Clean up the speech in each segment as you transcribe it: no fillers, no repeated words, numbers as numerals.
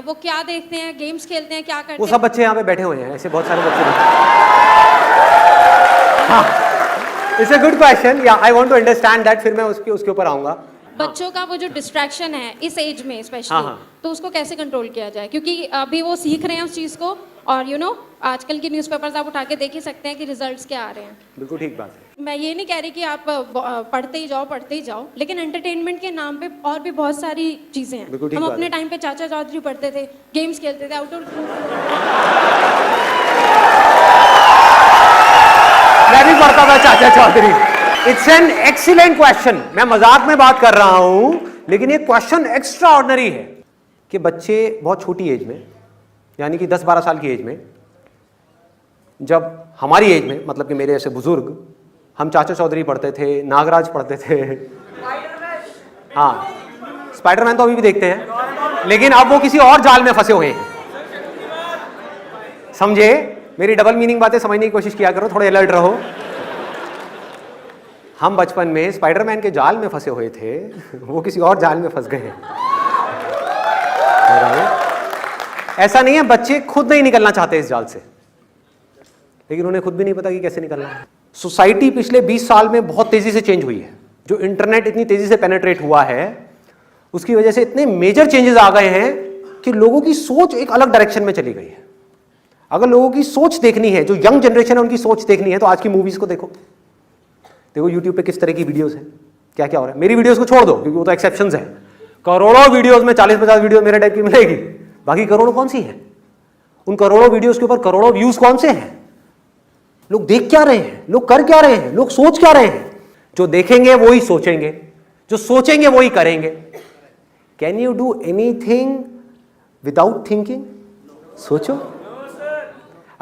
वो क्या देखते हैं, गेम्स खेलते हैं, क्या करते हैं? वो सब बच्चे यहाँ पे बैठे हुए हैं, ऐसे बहुत सारे बच्चे। हाँ, it's a good question, yeah I want to understand that, फिर मैं उसके ऊपर आऊंगा। बच्चों का वो जो डिस्ट्रैक्शन है इस एज में स्पेशली, हाँ, हाँ। तो उसको कैसे कंट्रोल किया जाए? क्योंकि अभी वो सीख रहे हैं उस चीज़ को, और आजकल की न्यूज़पेपर्स आप उठा के देख ही सकते हैं कि रिजल्ट्स क्या आ रहे हैं। बिल्कुल ठीक बात है। मैं ये नहीं कह रही कि आप पढ़ते ही जाओ, लेकिन एंटरटेनमेंट के नाम पे और भी बहुत सारी चीज़ें हैं। हम अपने टाइम पे चाचा चौधरी पढ़ते थे, गेम्स खेलते थे, आउटडोर। मैं भी पढ़ता था Chacha Chaudhary. It's an excellent question. मैं मजाक में बात कर रहा हूं, लेकिन ये क्वेश्चन एक्स्ट्रा ऑर्डिनरी है कि बच्चे बहुत छोटी एज में, यानी कि 10-12 साल की एज में, जब हमारी एज में, मतलब कि मेरे ऐसे बुजुर्ग, हम चाचा चौधरी पढ़ते थे, नागराज पढ़ते थे। हाँ, स्पाइडरमैन तो अभी भी देखते हैं, लेकिन अब वो किसी और जाल में फंसे हुए हैं। समझे? मेरी डबल मीनिंग बातें समझने की कोशिश किया करो, थोड़े अलर्ट रहो। हम बचपन में स्पाइडरमैन के जाल में फंसे हुए थे, वो किसी और जाल में फंस गए हैं। ऐसा नहीं है, बच्चे खुद नहीं निकलना चाहते इस जाल से, लेकिन उन्हें खुद भी नहीं पता कि कैसे निकलना है। सोसाइटी पिछले 20 साल में बहुत तेजी से चेंज हुई है। जो इंटरनेट इतनी तेजी से पेनिट्रेट हुआ है, उसकी वजह से इतने मेजर चेंजेस आ गए हैं कि लोगों की सोच एक अलग डायरेक्शन में चली गई है। अगर लोगों की सोच देखनी है, जो यंग जनरेशन है उनकी सोच देखनी है, तो आज की मूवीज को देखो। यूट्यूब पे किस तरह की वीडियोस हैं, क्या क्या हो रहा है। मेरी वीडियोस को छोड़ दो, क्योंकि वो तो एक्सेप्शंस है। करोड़ों वीडियोस में 40-50 वीडियो मेरे टाइप की मिलेगी, बाकी करोड़ों कौन सी है? उन करोड़ों वीडियोस के ऊपर करोड़ों व्यूज कौन से हैं? लोग देख क्या रहे हैं, लोग कर क्या रहे हैं, लोग सोच क्या रहे हैं? जो देखेंगे वो ही सोचेंगे, जो सोचेंगे वो ही करेंगे। Can you do anything without thinking? सोचो।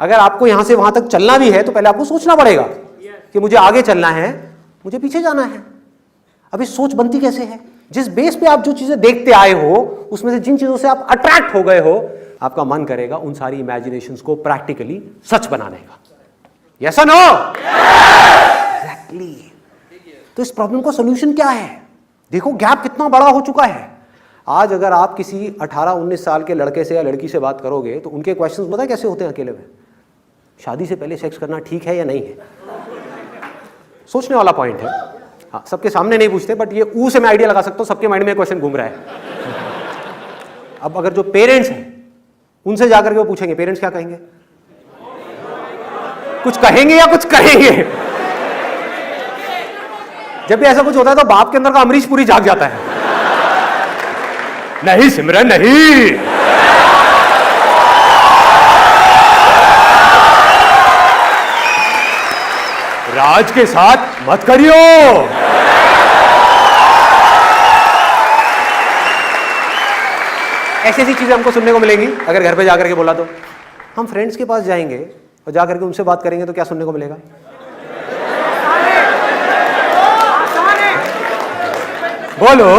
अगर आपको यहां से वहां तक चलना भी है तो पहले आपको सोचना पड़ेगा कि मुझे आगे चलना है, मुझे पीछे जाना है। अभी सोच बनती कैसे है? जिस बेस पे आप जो चीजें देखते आए हो, उसमें से जिन चीजों से आप अट्रैक्ट हो गए हो, आपका मन करेगा उन सारी इमेजिनेशंस को प्रैक्टिकली सच बनाने का। यस और नो? एग्जैक्टली। तो इस प्रॉब्लम का सॉल्यूशन क्या है? देखो गैप कितना बड़ा हो चुका है। आज अगर आप किसी 18-19 साल के लड़के से या लड़की से बात करोगे तो उनके क्वेश्चंस पता है कैसे होते हैं अकेले में? शादी से पहले सेक्स करना ठीक है या नहीं है? सोचने वाला पॉइंट है। हाँ, सबके सामने नहीं पूछते, बट ये ऊ से मैं आइडिया लगा सकता हूँ, सबके माइंड में क्वेश्चन घूम रहा है। अब अगर जो पेरेंट्स हैं उनसे जाकर के वो पूछेंगे, पेरेंट्स क्या कहेंगे? कुछ कहेंगे या कुछ करेंगे? जब भी ऐसा कुछ होता है तो बाप के अंदर का अमरीश पुरी जाग जाता है। नहीं सिमरन नहीं, राज के साथ मत करियो। ऐसी ऐसी चीजें हमको सुनने को मिलेंगी अगर घर पे जाकर के बोला तो। हम फ्रेंड्स के पास जाएंगे और जाकर के उनसे बात करेंगे तो क्या सुनने को मिलेगा? बोलो,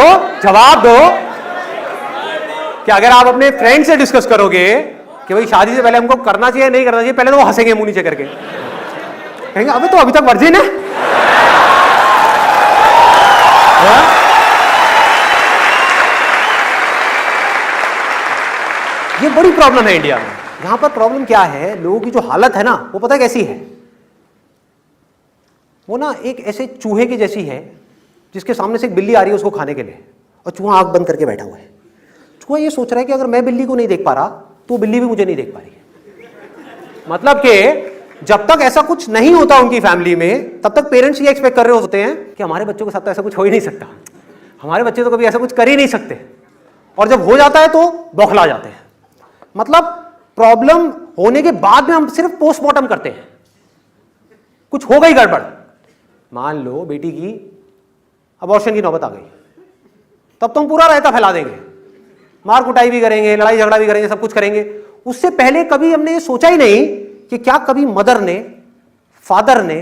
जवाब दो। कि अगर आप अपने फ्रेंड से डिस्कस करोगे कि भाई शादी से पहले हमको करना चाहिए नहीं करना चाहिए, पहले तो वो हंसेंगे मुंह नीचे करके, कहेंगे अबे तो अभी तक वर्जिन है। ये बड़ी प्रॉब्लम है इंडिया में। यहां पर प्रॉब्लम क्या है, लोगों की जो हालत है ना, वो पता कैसी है? वो ना एक ऐसे चूहे की जैसी है जिसके सामने से एक बिल्ली आ रही है उसको खाने के लिए, और चूहा आंख बंद करके बैठा हुआ है। चूहा ये सोच रहा है कि अगर मैं बिल्ली को नहीं देख पा रहा तो बिल्ली भी मुझे नहीं देख पा रही। मतलब कि जब तक ऐसा कुछ नहीं होता उनकी फैमिली में, तब तक पेरेंट्स ये एक्सपेक्ट कर रहे होते हैं कि हमारे बच्चों के साथ तो ऐसा कुछ हो ही नहीं सकता, हमारे बच्चे तो कभी ऐसा कुछ कर ही नहीं सकते। और जब हो जाता है तो बौखला जाते हैं। मतलब प्रॉब्लम होने के बाद में हम सिर्फ पोस्टमार्टम करते हैं। कुछ हो गई गड़बड़, मान लो बेटी की अबॉर्शन की नौबत आ गई, तब तो हम पूरा रायता फैला देंगे, मार कुटाई भी करेंगे, लड़ाई झगड़ा भी करेंगे, सब कुछ करेंगे। उससे पहले कभी हमने ये सोचा ही नहीं कि क्या कभी मदर ने, फादर ने,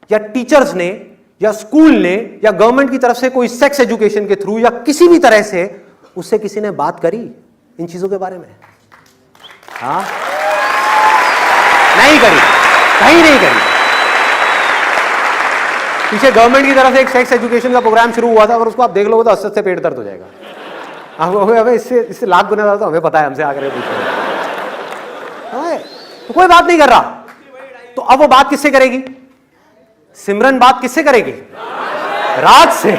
या टीचर्स ने, या स्कूल ने, या गवर्नमेंट की तरफ से कोई सेक्स एजुकेशन के थ्रू या किसी भी तरह से उससे किसी ने बात करी इन चीजों के बारे में? हाँ, नहीं करी, कहीं नहीं करी। पीछे गवर्नमेंट की तरफ से एक सेक्स एजुकेशन का प्रोग्राम शुरू हुआ था, और उसको आप देख लोगे तो हद से पेट दर्द हो जाएगा। अब इससे लाख गुना ज्यादा तो हमें पता है, हमसे आकर पूछ रहे हैं। तो कोई बात नहीं कर रहा, तो अब वो बात किससे करेगी? सिमरन बात किससे करेगी? राज से।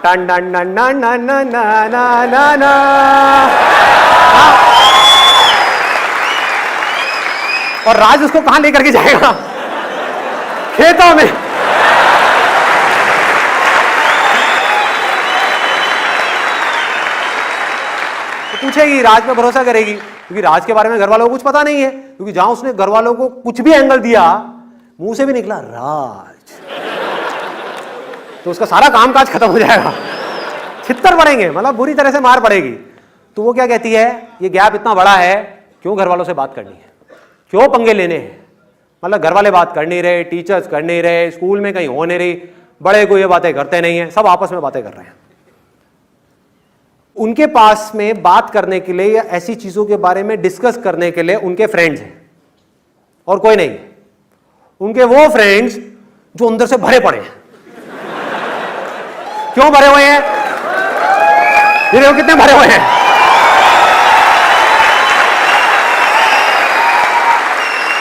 टन टन टन टन टन टन टन टन। और राज उसको कहां लेकर के जाएगा? खेतों में। तो पूछेगी, राज पे भरोसा करेगी, क्योंकि राज के बारे में घर वालों को कुछ पता नहीं है, क्योंकि जहां उसने घर वालों को कुछ भी एंगल दिया, मुंह से भी निकला राज, तो उसका सारा कामकाज खत्म हो जाएगा, छित्तर पड़ेंगे, मतलब बुरी तरह से मार पड़ेगी। तो वो क्या कहती है, ये गैप इतना बड़ा है, क्यों घर वालों से बात करनी है, क्यों पंगे लेने हैं? मतलब घर वाले बात कर नहीं रहे, टीचर्स कर नहीं रहे, स्कूल में कहीं हो नहीं रही, बड़े को ये बातें करते नहीं है, सब आपस में बातें कर रहे हैं। उनके पास में बात करने के लिए या ऐसी चीजों के बारे में डिस्कस करने के लिए उनके फ्रेंड्स हैं, और कोई नहीं। उनके वो फ्रेंड्स जो अंदर से भरे पड़े हैं। क्यों भरे हुए हैं? ये देखो कितने भरे हुए हैं।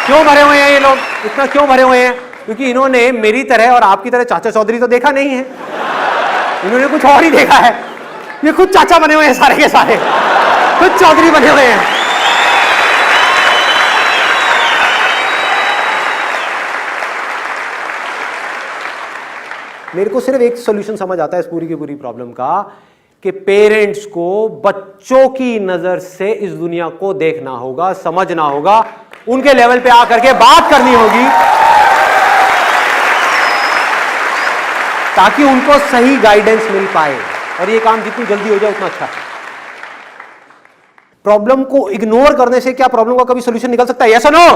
क्यों भरे हुए हैं ये लोग? इतना क्यों भरे हुए हैं? क्योंकि इन्होंने मेरी तरह और आपकी तरह चाचा चौधरी तो देखा नहीं है, इन्होंने कुछ और ही देखा है। ये खुद चाचा बने हुए हैं सारे के सारे, खुद चौधरी बने हुए हैं। मेरे को सिर्फ एक सॉल्यूशन समझ आता है इस पूरी की पूरी प्रॉब्लम का, कि पेरेंट्स को बच्चों की नजर से इस दुनिया को देखना होगा, समझना होगा, उनके लेवल पे आकर के बात करनी होगी, ताकि उनको सही गाइडेंस मिल पाए, और ये काम जितनी जल्दी हो जाए उतना अच्छा है। प्रॉब्लम को इग्नोर करने से क्या प्रॉब्लम का कभी सॉल्यूशन निकल सकता है? यस और नो?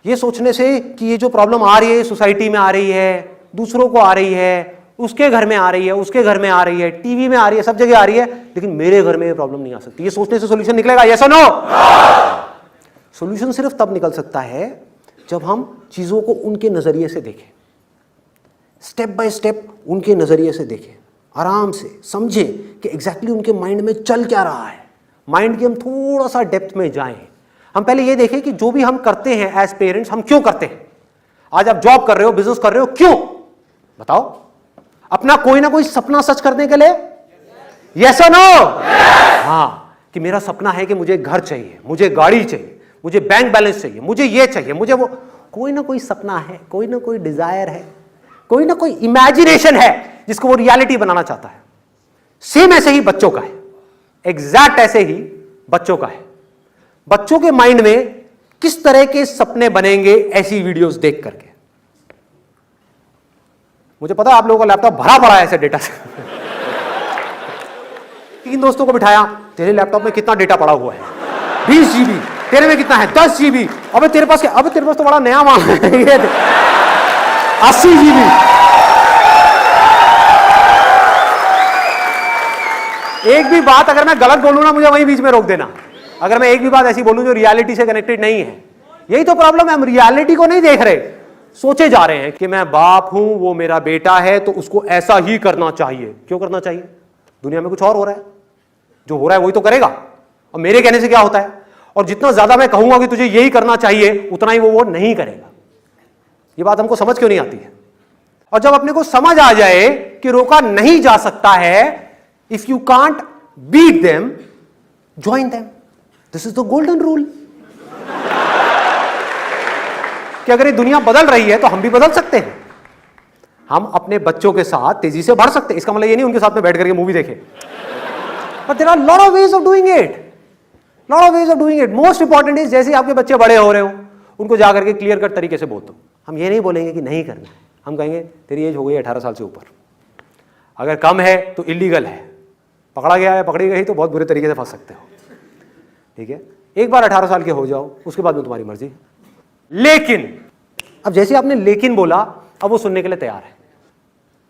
ये सोचने से कि ये जो प्रॉब्लम आ रही है सोसाइटी में आ रही है, दूसरों को आ रही है, उसके घर में आ रही है, उसके घर में आ रही है, टीवी में आ रही है, सब जगह आ रही है, लेकिन मेरे घर में ये प्रॉब्लम नहीं आ सकती, ये सोचने से सॉल्यूशन निकलेगा? यस और नो? सॉल्यूशन सिर्फ तब निकल सकता है जब हम चीजों को उनके नजरिए से देखें, स्टेप बाय स्टेप उनके नजरिए से देखें, आराम से समझें कि एग्जैक्टली उनके माइंड में चल क्या रहा है, माइंड की हम थोड़ा सा डेप्थ में जाएं। हम पहले ये देखें कि जो भी हम करते हैं एज पेरेंट्स, हम क्यों करते हैं। आज आप जॉब कर रहे हो, बिजनेस कर रहे हो, क्यों? बताओ। अपना कोई ना कोई सपना सच करने के लिए? यस और नो? हाँ, कि मेरा सपना है कि मुझे घर चाहिए, मुझे गाड़ी चाहिए, मुझे बैंक बैलेंस चाहिए, मुझे ये चाहिए, मुझे वो। कोई ना कोई सपना है, कोई ना कोई डिजायर है, कोई ना कोई इमेजिनेशन है जिसको वो रियलिटी बनाना चाहता है। सेम ऐसे ही बच्चों का है, एग्जैक्ट ऐसे ही बच्चों का है। बच्चों के माइंड में किस तरह के सपने बनेंगे ऐसी वीडियोस देख करके। मुझे पता है आप लोगों का लैपटॉप भरा पड़ा है ऐसे डेटा से। 3 दोस्तों को बिठाया, तेरे लैपटॉप में कितना डेटा पड़ा हुआ है? 20 GB। तेरे में कितना है? 10 GB। अबे तेरे पास क्या? अबे तेरे पास तो बड़ा नया माल है। 80 GB। एक भी बात अगर मैं गलत बोलूं ना, मुझे वहीं बीच में रोक देना। अगर मैं एक भी बात ऐसी बोलूं जो रियलिटी से कनेक्टेड नहीं है। यही तो प्रॉब्लम है, हम रियलिटी को नहीं देख रहे, सोचे जा रहे हैं कि मैं बाप हूं, वो मेरा बेटा है, तो उसको ऐसा ही करना चाहिए। क्यों करना चाहिए? दुनिया में कुछ और हो रहा है, जो हो रहा है वही तो करेगा, और मेरे कहने से क्या होता है? और जितना ज्यादा मैं कहूंगा कि तुझे यही करना चाहिए, उतना ही वो नहीं करेगा। ये बात हमको समझ क्यों नहीं आती है? और जब अपने को समझ आ जाए कि रोका नहीं जा सकता है, if you can't beat them, join them. This is the golden rule. कि अगर ये दुनिया बदल रही है तो हम भी बदल सकते हैं। हम अपने बच्चों के साथ तेजी से बढ़ सकते हैं। इसका मतलब ये नहीं उनके साथ में बैठ करके मूवी देखें, but there are lot of ways of doing it, lot of ways of doing it. Most important is, जैसे आपके बच्चे बड़े हो रहे हो, उनको जाकर के क्लियर कट तरीके से बोल दो। हम ये नहीं बोलेंगे कि नहीं करना है, हम कहेंगे तेरी एज हो गई 18 साल से ऊपर, अगर कम है तो इलीगल है, पकड़ा गया है, पकड़ी गई तो बहुत बुरे तरीके से फंस सकते हो। ठीक है, एक बार 18 साल के हो जाओ, उसके बाद में तुम्हारी मर्जी। लेकिन अब जैसे आपने लेकिन बोला, अब वो सुनने के लिए तैयार है,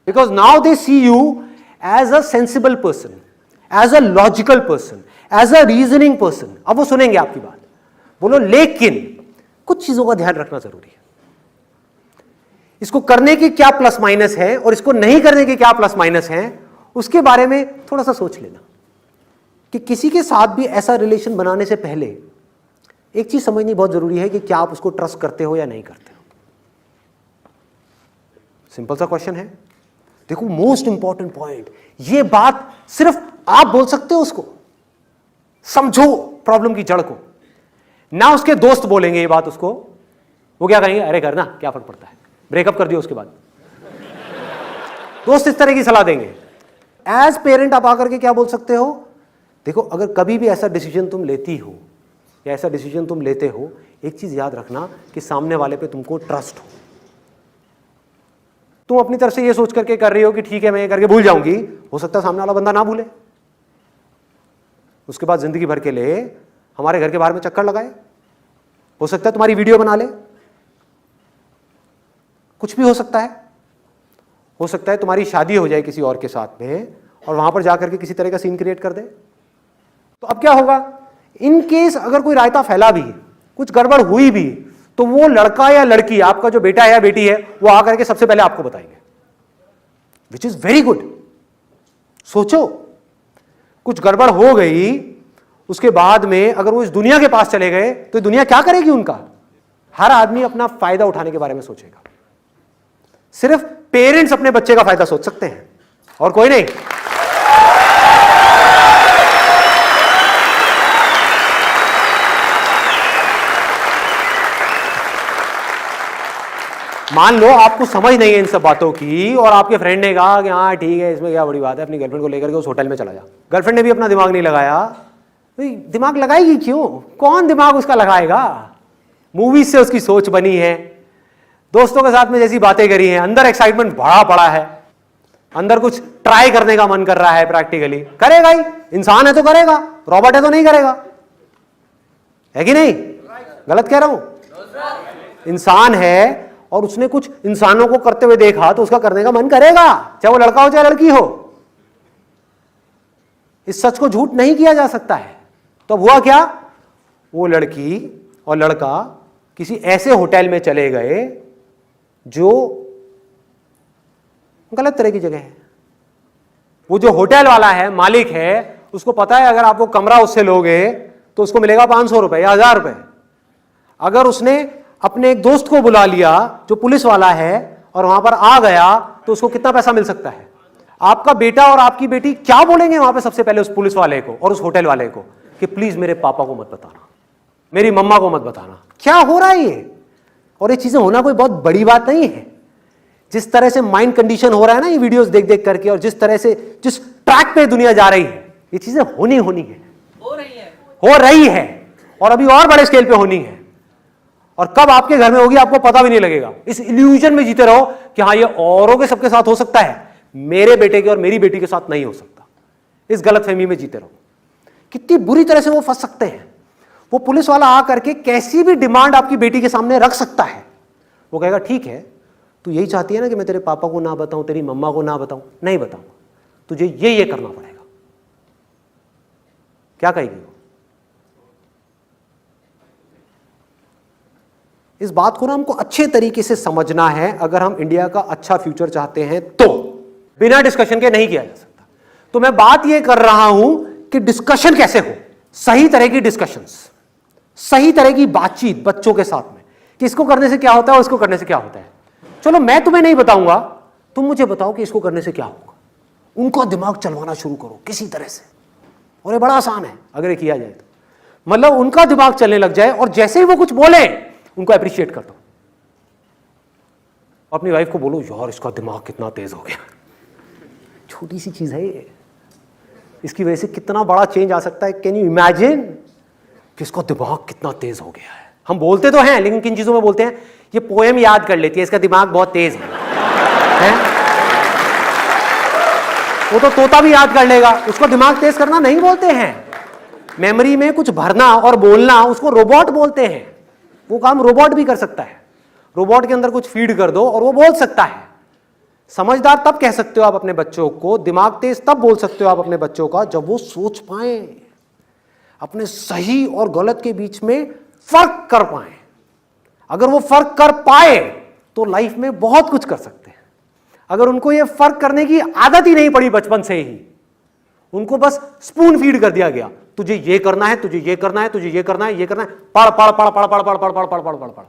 because now they see you as a sensible person, as a logical person, as a reasoning person. अब वो सुनेंगे आपकी बात। बोलो लेकिन कुछ चीजों का ध्यान रखना जरूरी है, इसको करने की क्या प्लस माइनस है और इसको नहीं करने के क्या प्लस माइनस है, उसके बारे में थोड़ा सा सोच लेना कि किसी के साथ भी ऐसा रिलेशन बनाने से पहले एक चीज समझनी बहुत जरूरी है कि क्या आप उसको ट्रस्ट करते हो या नहीं करते हो। सिंपल सा क्वेश्चन है। देखो मोस्ट इंपॉर्टेंट पॉइंट, ये बात सिर्फ आप बोल सकते हो उसको। समझो प्रॉब्लम की जड़ को, ना उसके दोस्त बोलेंगे ये बात उसको। वो क्या कहेंगे, अरे करना क्या फर्क पड़ता है, ब्रेकअप कर दियो उसके बाद। दोस्त इस तरह की सलाह देंगे। एज पेरेंट आप आकर के क्या बोल सकते हो, देखो अगर कभी भी ऐसा डिसीजन तुम लेती हो या ऐसा डिसीजन तुम लेते हो, एक चीज याद रखना कि सामने वाले पे तुमको ट्रस्ट हो। तुम अपनी तरफ से ये सोच करके कर रही हो कि ठीक है मैं ये करके भूल जाऊंगी, हो सकता है सामने वाला बंदा ना भूले, उसके बाद जिंदगी भर के लिए हमारे घर के बाहर में चक्कर लगाए, हो सकता है तुम्हारी वीडियो बना ले, कुछ भी हो सकता है तुम्हारी शादी हो जाए किसी और के साथ में और वहां पर जाकर के किसी तरह का सीन क्रिएट कर दे। तो अब क्या होगा, इन केस अगर कोई रायता फैला भी, कुछ गड़बड़ हुई भी, तो वो लड़का या लड़की, आपका जो बेटा है या बेटी है, वो आकर के सबसे पहले आपको बताएंगे, विच इज वेरी गुड। सोचो कुछ गड़बड़ हो गई, उसके बाद में अगर वो इस दुनिया के पास चले गए तो दुनिया क्या करेगी उनका। हर आदमी अपना फायदा उठाने के बारे में सोचेगा। सिर्फ पेरेंट्स अपने बच्चे का फायदा सोच सकते हैं और कोई नहीं। मान लो आपको समझ नहीं है इन सब बातों की और आपके फ्रेंड ने कहा कि हाँ ठीक है इसमें क्या बड़ी बात है, अपनी गर्लफ्रेंड को लेकर के उस होटल में चला जा। गर्लफ्रेंड ने भी अपना दिमाग नहीं लगाया, दिमाग लगाएगी क्यों, कौन दिमाग उसका लगाएगा। मूवीज से उसकी सोच बनी है, दोस्तों के साथ में जैसी बातें करी हैं, अंदर एक्साइटमेंट भरा पड़ा है, अंदर कुछ ट्राई करने का मन कर रहा है, प्रैक्टिकली करेगा ही। इंसान है तो करेगा, रॉबोट है तो नहीं करेगा, है कि नहीं। गलत कह रहा हूं, इंसान है और उसने कुछ इंसानों को करते हुए देखा तो उसका करने का मन करेगा, चाहे वो लड़का हो चाहे लड़की हो। इस सच को झूठ नहीं किया जा सकता है। तो हुआ क्या, वो लड़की और लड़का किसी ऐसे होटल में चले गए जो गलत तरह की जगह है। वो जो होटल वाला है, मालिक है, उसको पता है अगर आप वो कमरा उससे लोगे तो उसको मिलेगा 500 रुपए या 1000 रुपए। अगर उसने अपने एक दोस्त को बुला लिया जो पुलिस वाला है और वहां पर आ गया तो उसको कितना पैसा मिल सकता है। आपका बेटा और आपकी बेटी क्या बोलेंगे वहां पे सबसे पहले उस पुलिस वाले को और उस होटल वाले को कि प्लीज मेरे पापा को मत बताना, मेरी मम्मा को मत बताना। क्या हो रहा है ये। और ये चीजें होना कोई बहुत बड़ी बात नहीं है। जिस तरह से माइंड कंडीशन हो रहा है ना ये वीडियोस देख देख करके, और जिस तरह से जिस ट्रैक पे दुनिया जा रही है, ये चीजें होनी है, हो रही है और अभी और बड़े स्केल पे होनी है। और कब आपके घर में होगी आपको पता भी नहीं लगेगा। इस इल्यूजन में जीते रहो कि हाँ ये औरों के सबके साथ हो सकता है, मेरे बेटे के और मेरी बेटी के साथ नहीं हो सकता। इस गलतफहमी में जीते रहो। कितनी बुरी तरह से वो फंस सकते हैं। वो पुलिस वाला आ करके कैसी भी डिमांड आपकी बेटी के सामने रख सकता है। वो कहेगा ठीक है तू यही चाहती है ना कि मैं तेरे पापा को ना बताऊं, तेरी मम्मा को ना बताऊं, नहीं बताऊंगा, तुझे ये करना पड़ेगा। क्या कहेगी वो। इस बात को ना हमको अच्छे तरीके से समझना है अगर हम इंडिया का अच्छा फ्यूचर चाहते हैं तो। बिना डिस्कशन के नहीं किया जा सकता। तो मैं बात यह कर रहा हूं कि डिस्कशन कैसे हो, सही तरह की डिस्कशंस, सही तरह की बातचीत बच्चों के साथ में कि इसको करने से क्या होता है और इसको करने से क्या होता है। चलो मैं तुम्हें नहीं बताऊंगा, तुम मुझे बताओ कि इसको करने से क्या होगा। उनका दिमाग चलवाना शुरू करो किसी तरह से, और ये बड़ा आसान है अगर ये किया जाए तो। मतलब उनका दिमाग चलने लग जाए और जैसे ही वो कुछ बोले उनको अप्रिशिएट कर दो। अपनी वाइफ को बोलो यार इसका दिमाग कितना तेज हो गया, छोटी सी चीज है ये, इसकी वजह से कितना बड़ा चेंज आ सकता है। कैन यू इमेजिन कि इसका दिमाग कितना तेज हो गया है। हम बोलते तो हैं लेकिन किन चीजों में बोलते हैं, ये पोएम याद कर लेती है इसका दिमाग बहुत तेज है? वो तो तोता भी याद कर लेगा, उसको दिमाग तेज करना नहीं बोलते हैं। मेमोरी में कुछ भरना और बोलना उसको रोबोट बोलते हैं। वो काम रोबोट भी कर सकता है। रोबोट के अंदर कुछ फीड कर दो और वो बोल सकता है। समझदार तब कह सकते हो आप अपने बच्चों को, दिमाग तेज तब बोल सकते हो आप अपने बच्चों का जब वो सोच पाए, अपने सही और गलत के बीच में फर्क कर पाए। अगर वो फर्क कर पाए तो लाइफ में बहुत कुछ कर सकते हैं। अगर उनको ये फर्क करने की आदत ही नहीं पड़ी बचपन से ही, उनको बस स्पून फीड कर दिया गया, तुझे ये करना है, तुझे ये करना है, तुझे ये करना है, ये करना है, पढ़ पढ़ पढ़ पढ़ पढ़ पढ़ पढ़ पढ़ पढ़ पढ़ पढ़ पढ़।